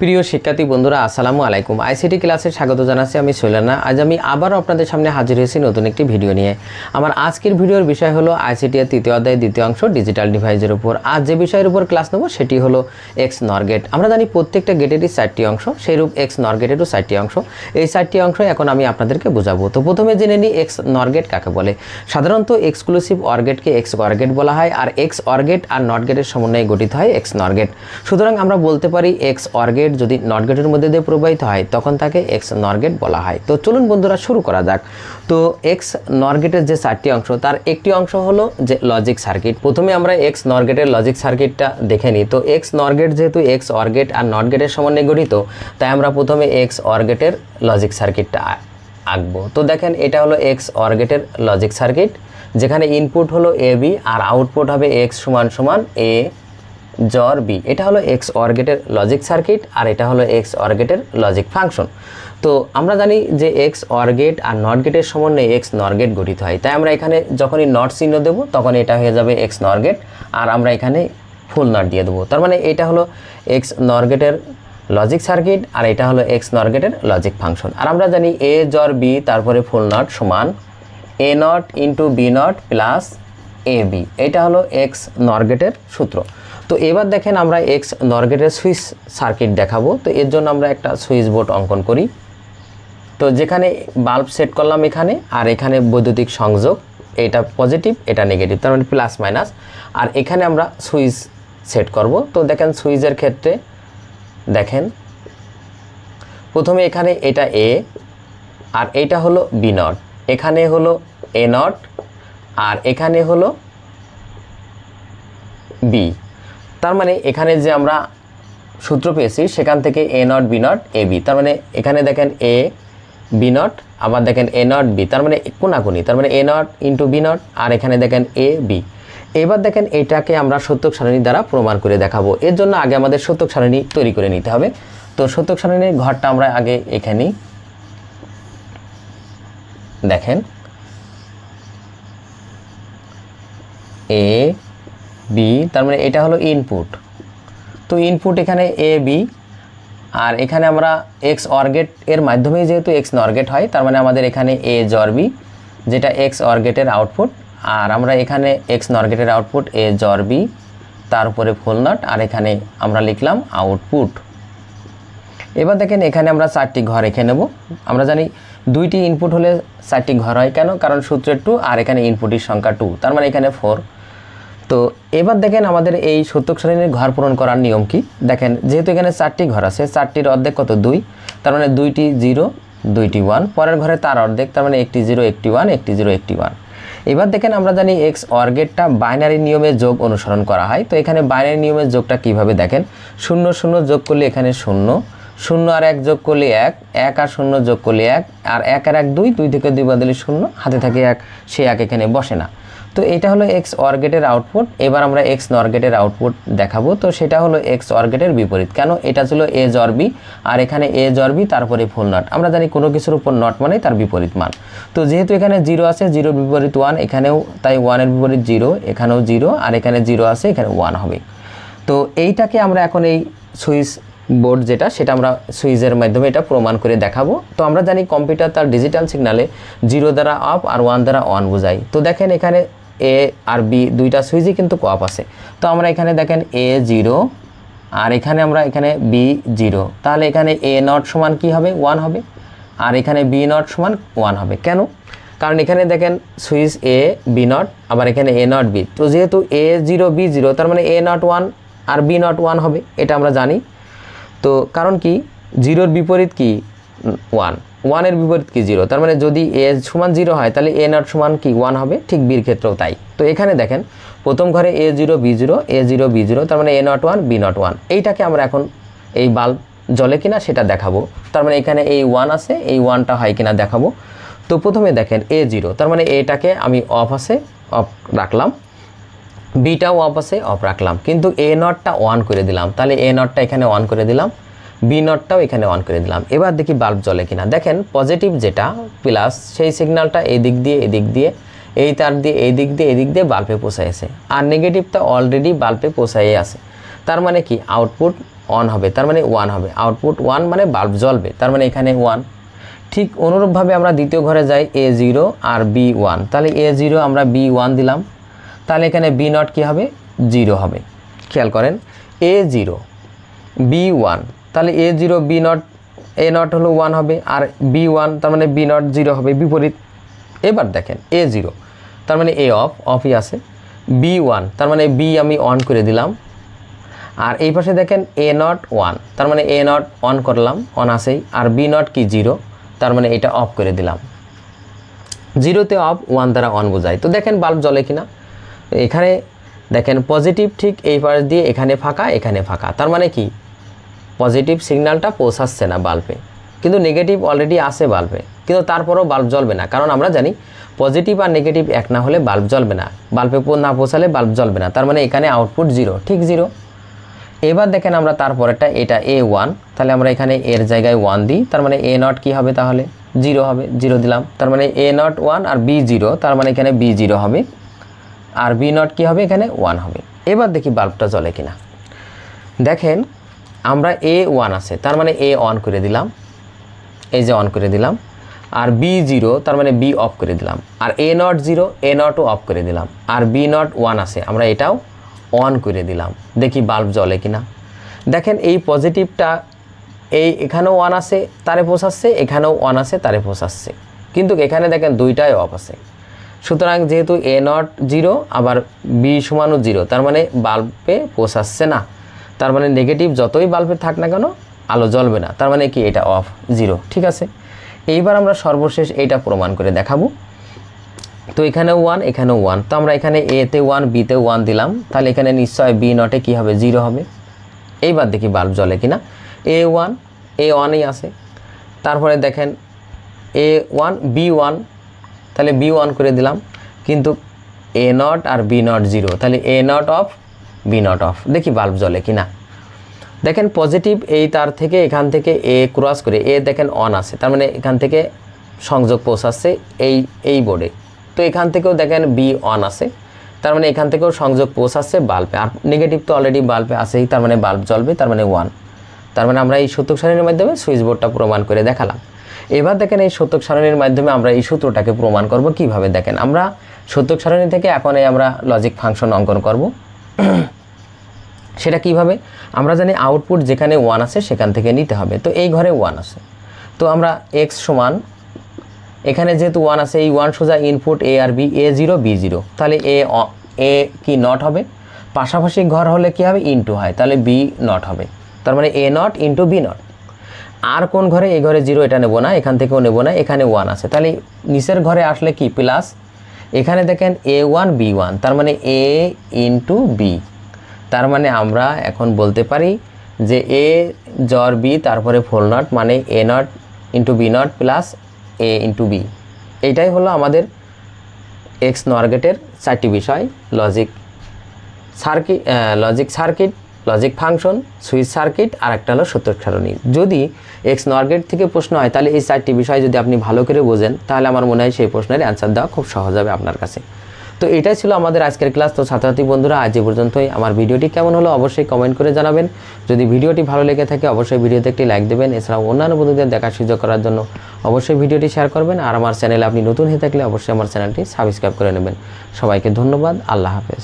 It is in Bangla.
প্রিয় শিক্ষার্থী বন্ধুরা আসসালামু আলাইকুম। আইসিটি ক্লাসে স্বাগত জানাচ্ছি আমি শৈলানা। আজ আমি আবারও আপনাদের সামনে হাজির হয়েছি নতুন একটি ভিডিও নিয়ে। আমার আজকের ভিডিওর বিষয় হলো আইসিটি এর তৃতীয় অধ্যায় দ্বিতীয় অংশ ডিজিটাল ডিভাইসের উপর। আজ যে বিষয়ের উপর ক্লাস নেব সেটি হলো এক্স নর গেট। আমরা জানি প্রত্যেকটা গেটেরই 4টি অংশ, সেইরূপ এক্স নর গেটেরও 4টি অংশ। এই 4টি অংশ এখন আমি আপনাদেরকে বোঝাবো। তো প্রথমে জেনে নিই এক্স নর গেট কাকে বলে। সাধারণত এক্সক্লুসিভ অর গেটকে এক্স অর গেট বলা হয়, আর এক্স অর গেট আর নট গেটের সমন্বয়ে গঠিত হয় এক্স নর গেট। সুতরাং আমরা বলতে পারি এক্স অর গেট যদি নট গেটের মধ্যে দিয়ে প্রবাহিত হয় তখন তাকে এক্স নর গেট বলা হয়। তো চলুন বন্ধুরা শুরু করা যাক। তো এক্স নর গেটের যে 4টি অংশ তার একটি অংশ হলো যে লজিক সার্কিট। প্রথমে আমরা এক্স নর গেটের লজিক সার্কিটটা দেখে নিই। তো এক্স নর গেট যেহেতু এক্স অর গেট আর নট গেটের সমন্বয়ে গঠিত, তাই আমরা প্রথমে এক্স অর গেটের লজিক সার্কিটটা আঁকবো। তো দেখেন এটা হলো এক্স অর গেটের লজিক সার্কিট, যেখানে ইনপুট হলো এ বি আর আউটপুট হবে এক্স সমান সমান এ জর বি। এটা হলো এক্স অর গেটের লজিক সার্কিট আর এটা হলো এক্স অর গেটের লজিক ফাংশন। তো আমরা জানি যে এক্স অর গেট আর নট গেটের সমন্বয়ে এক্স নর গেট গঠিত হয়, তাই আমরা এখানে যখনই নট চিহ্ন দেবো তখন এটা হয়ে যাবে এক্স নর গেট আর আমরা এখানে ফুল নট দিয়ে দেবো। তার মানে এটা হলো এক্স নর গেটের লজিক সার্কিট আর এটা হলো এক্স নর গেটের লজিক ফাংশন। আর আমরা জানি এ জর বি তারপরে ফুল নট সমান A not into B not plus A B. এটা হলো এক্স নর গেটের সূত্র। তো এবার দেখেন আমরা এক্স নর গেটের সুইচ সার্কিট দেখাবো। তো এর জন্য আমরা একটা সুইচ বোর্ড অঙ্কন করি। তো যেখানে বাল্ব সেট করলাম এখানে, আর এখানে বৈদ্যুতিক সংযোগ, এটা পজিটিভ এটা নেগেটিভ, তার মানে প্লাস মাইনাস। আর এখানে আমরা সুইচ সেট করব। তো দেখেন সুইচের ক্ষেত্রে দেখেন প্রথমে এখানে এটা এ আর এটা হলো বি নট, এখানে হলো এ নট আর এখানে হলো বি। তার মানে এখানে যে আমরা সূত্র পেয়েছি সেখান থেকে A not B not A B, তার মানে এখানে দেখেন এ বি নট আবার দেখেন এ নট বি, তার মানে কোনাকুনি, তার মানে এ নট ইন্টু বি নট আর এখানে দেখেন এ বি। এবার দেখেন এটাকে আমরা সত্যক সারণী দ্বারা প্রমাণ করে দেখাবো। এর জন্য আগে আমাদের সত্যক সারণী তৈরি করে নিতে হবে। তো সত্যক সারণীর ঘরটা আমরা আগে এখানেই দেখেন এ বি, তার মানে এটা হলো ইনপুট। তো ইনপুট এখানে এ বি আর এখানে আমরা এক্স অর গেট এর মাধ্যমে যেহেতু এক্স নর গেট হয়, তার মানে আমাদের এখানে এ জর বি যেটা এক্স অর গেটের আউটপুট, আর আমরা এখানে এক্স নর গেটের আউটপুট এ জর বি তার উপরে ফুল নট আর এখানে আমরা লিখলাম আউটপুট। এবার দেখেন এখানে আমরা 4টি ঘর রেখে নেব। আমরা জানি 2টি ইনপুট হলে 4টি ঘর হয়, কেন? কারণ সূত্রের 2 আর এখানে ইনপুটের সংখ্যা 2, তার মানে এখানে 4। তো এবার দেখেন আমাদের এই সত্যক সারণীর ঘর পূরণ করার নিয়ম কি। দেখেন যেহেতু এখানে 4টি ঘর আছে, 4টির অর্ধেক কত 2, তার মানে 2টি 0 2টি 1, পরের ঘরে তার অর্ধেক, তার মানে একটি 0 একটি 1 একটি 0 একটি 1। এবার দেখেন আমরা জানি এক্স অর গেটটা বাইনারি নিয়মের যোগ অনুসরণ করা হয়। তো এখানে বাইনারি নিয়মের যোগটা কিভাবে দেখেন, 0 0 যোগ করলে এখানে 0 0 আর 1 যোগ করলে 1 1 আর 0 যোগ করলে 1 আর 1 আর 1 2 2 থেকে 2 বদলে 0, হাতে থাকে 1, সে 1 এখানে বসে না। তো এটা হলো এক্স অর গেটের আউটপুট। এবার আমরা এক্স নর গেটের আউটপুট দেখাবো। তো সেটা হলো এক্স অর গেটের বিপরীত, কেন? এটা ছিল এ জর বি আর এখানে এ জর বি তারপরে ফুল নট। আমরা জানি কোনো কিছুর উপর নট মানে তার বিপরীত মান। তো যেহেতু এখানে 0 আছে, 0 বিপরীত 1, এখানেও তাই 1 এর বিপরীত 0, এখানেও 0 আর এখানে 0 আছে, এখানে 1 হবে। তো এইটাকে আমরা এখন এই সুইচ বোর্ড যেটা, সেটা আমরা সুইচের মাধ্যমে এটা প্রমাণ করে দেখাবো। তো আমরা জানি কম্পিউটার তার ডিজিটাল সিগনালে 0 দ্বারা অফ আর 1 দ্বারা অন বোঝায়। তো দেখেন এখানে এ আর বি দুইটা সুইচই কিন্তু অফ আছে। তো আমরা এখানে দেখেন এ 0 আর এখানে আমরা এখানে বি 0, তাহলে এখানে এ নট সমান কি হবে 1 হবে আর এখানে বি নট সমান 1 হবে। কেন? কারণ এখানে দেখেন সুইচ এ বি নট আবার এখানে এ নট বি। তো যেহেতু এ 0 বি 0, তার মানে এ নট 1 আর বি নট 1 হবে, এটা আমরা জানি। তো কারণ কি 0-র বিপরীত কি 1, 1 এর বিপরীত কি 0, তার মানে যদি এ সমান 0 হয় তাহলে এ নট সমান কি 1 হবে, ঠিক বির ক্ষেত্রেও তাই। তো এখানে দেখেন প্রথম ঘরে এ 0 বি 0 এ 0 বি 0, তার মানে এ নট 1 বি নট 1। এইটাকে আমরা এখন এই বাল্ব জ্বলে কিনা সেটা দেখাবো। তার মানে এখানে এই 1 আছে, এই 1টা হয় কিনা দেখাবো। তো প্রথমে দেখেন এ 0, তার মানে এটাকে আমি অফ আছে অফ রাখলাম, বিটাও অফ আছে অফ রাখলাম, কিন্তু এ নটটা অন করে দিলাম, তাহলে এ নটটা এখানে অন করে দিলাম, বি নটটাও এখানে অন করে দিলাম। এবার দেখি বাল্ব জ্বলে কিনা। দেখেন পজিটিভ যেটা প্লাস সেই সিগন্যালটা এই দিক দিয়ে এদিক দিয়ে এই তার দিয়ে এই দিক দিয়ে এদিক দিয়ে বাল্বে পৌঁছাইছে, আর নেগেটিভটা অলরেডি বাল্বে পৌঁছাই আছে। তার মানে কি আউটপুট অন হবে, তার মানে 1 হবে। আউটপুট 1 মানে বাল্ব জ্বলবে, তার মানে এখানে 1। ঠিক অনুরূপভাবে আমরা দ্বিতীয় ঘরে যাই, A0 আর B1, তাহলে A0 আমরা B1 দিলাম, তাহলে এখানে B0 কী হবে, 0 হবে। খেয়াল করেন, A0 B1, তাহলে A0 B0, A0 হলো 1 হবে, আর B1 তার মানে B0 0 হবে, বিপরীত। এবার দেখেন A0 তার মানে A অফই আছে, B1 তার মানে B আমি অন করে দিলাম, আর এই পাশে দেখেন A0 1, তার মানে A0 অন করলাম, অন আসেই, আর B0 কি 0, তার মানে এটা অফ করে দিলাম। 0তে অফ, 1 দ্বারা অন বোঝায়। তো দেখেন বাল্ব জ্বলে কিনা। এখানে দেখেন পজিটিভ ঠিক এই পাশ দিয়ে এখানে ফাঁকা, এখানে ফাঁকা, তার মানে কি পজিটিভ সিগন্যালটা পৌঁছাচ্ছে না বাল্বে, কিন্তু নেগেটিভ অলরেডি আসে বাল্বে, কিন্তু তারপরেও বাল্ব জ্বলবে না, কারণ আমরা জানি পজিটিভ আর নেগেটিভ এক না হলে বাল্ব জ্বলবে না, বাল্বে না পৌঁছালে বাল্ব জ্বলবে না, তার মানে এখানে আউটপুট 0, ঠিক 0। এবার দেখেন আমরা তারপরেরটা, এটা A1, তাহলে আমরা এখানে এর জায়গায় 1 দিই, তার মানে A0 কি হবে, তাহলে 0 হবে, 0 দিলাম, তার মানে A0 1 আর B0, তার মানে এখানে B0 হবে, আর B0 কি হবে, এখানে 1 হবে। এবার দেখি বাল্বটা জ্বলে কিনা। দেখেন আমরা A1 আছে, তার মানে A অন করে দিলাম, এই যে অন করে দিলাম, আর B0 তার মানে B অফ করে দিলাম, আর A0 0, A0ও অফ করে দিলাম, আর B0 1 আছে, আমরা এটাও অন করে দিলাম। দেখি বাল্ব জ্বলে কিনা। দেখেন এই পজিটিভটা এখানেও 1 আছে, তারে পৌঁছাচ্ছে, এখানেও 1 আছে, তারে পৌঁছাচ্ছে, কিন্তু এখানে দেখেন দুইটাই অফ আছে। সুতরাং যেহেতু A0 0 আবার B সমানও 0, তার মানে বাল্বে পৌঁছাচ্ছে না, তার মানে নেগেটিভ যতই বাল্বে থাক না কেন আলো জ্বলবে না, তার মানে কি এটা অফ, 0, ঠিক আছে। এইবার আমরা সর্বশেষ এইটা প্রমাণ করে দেখাবো। তো এখানেও 1, এখানেও 1, তো আমরা এখানে A-তে 1 B-তে 1 দিলাম, তাহলে এখানে নিশ্চয় B0-এ কী হবে, 0 হবে। এইবার দেখি বাল্ব জ্বলে কিনা। A1ই আছে, তারপরে দেখেন A1 B1, তাহলে B1 করে দিলাম, কিন্তু A0 আর B0 0, তাহলে A0 অফ, B0 অফ। দেখি বাল্ব জ্বলে কিনা। দেখেন পজিটিভ এই তার থেকে এখান থেকে A ক্রস করে A দেখেন অন আছে, তার মানে এখান থেকে সংযোগ পৌঁছাচ্ছে এই বোর্ডে, তো এখান থেকেও দেখেন B অন আছে, তার মানে এখান থেকেও সংযোগ পৌঁছাচ্ছে বাল্বে, আর নেগেটিভ তো অলরেডি বাল্বে আসেই, তার মানে বাল্ব জ্বলবে, তার মানে 1। তার মানে আমরা এই সূত্রক সারণীর মাধ্যমে সুইচ বোর্ডটা প্রমাণ করে দেখালাম। এবার দেখেন এই সূত্রক সারণীর মাধ্যমে আমরা এই সূত্রটাকে প্রমাণ করব কিভাবে। দেখেন আমরা সূত্রক সারণী থেকে এখন আমরা লজিক ফাংশন অঙ্কন করব। সেটা কিভাবে, আমরা জানি আউটপুট যেখানে 1 আছে সেখান থেকে নিতে হবে, তো এই ঘরে 1 আছে, তো আমরা x সমান, এখানে যেহেতু 1 আছে, এই 1 সোজা input A R B, A0 B0, তাহলে A কি নট হবে, পাশাপাশি ঘর হলে কি হবে, ইনটু হয়, তাহলে B নট হবে, তার মানে A0 ইনটু B0। আর কোন ঘরে, এই ঘরে 0, এটা নেব না, এখান থেকেও নেব না, এখানে 1 আছে, তাহলে নিচের ঘরে আসলে কি প্লাস, এখানে দেখেন A1 B1, তার মানে A ইনটু B, তার মানে আমরা এখন বলতে পারি যে A জর B তারপরে ফুল নট, মানে A0 into B0 plus A into B। এইটাই হলো আমাদের এক্স নর গেটের 4টি বিষয়, logic circuit, logic function, switch circuit, আর একটা হলো সূত্রক সারণী। যদি এক্স নর গেট থেকে প্রশ্ন হয় তাহলে এই 4টি বিষয় যদি আপনি ভালো করে বোঝেন, তাহলে আমার মনে হয় সেই প্রশ্নের অ্যান্সার দেওয়া খুব সহজ হবে আপনার কাছে। তো এটাই ছিল আমাদের আজকের ক্লাস। তো ছাত্রছাত্রী বন্ধুরা, আজ এ পর্যন্তই। আমার ভিডিওটি কেমন হলো অবশ্যই কমেন্ট করে জানাবেন। যদি ভিডিওটি ভালো লেগে থাকে অবশ্যই ভিডিওতে একটি লাইক দেবেন। এছাড়াও অন্যান্য বন্ধুদের দেখার সুযোগ করার জন্য অবশ্যই ভিডিওটি শেয়ার করবেন। আর আমার চ্যানেলে আপনি নতুন হয়ে থাকলে অবশ্যই আমার চ্যানেলটি সাবস্ক্রাইব করে নেবেন। সবাইকে ধন্যবাদ। আল্লাহ হাফেজ।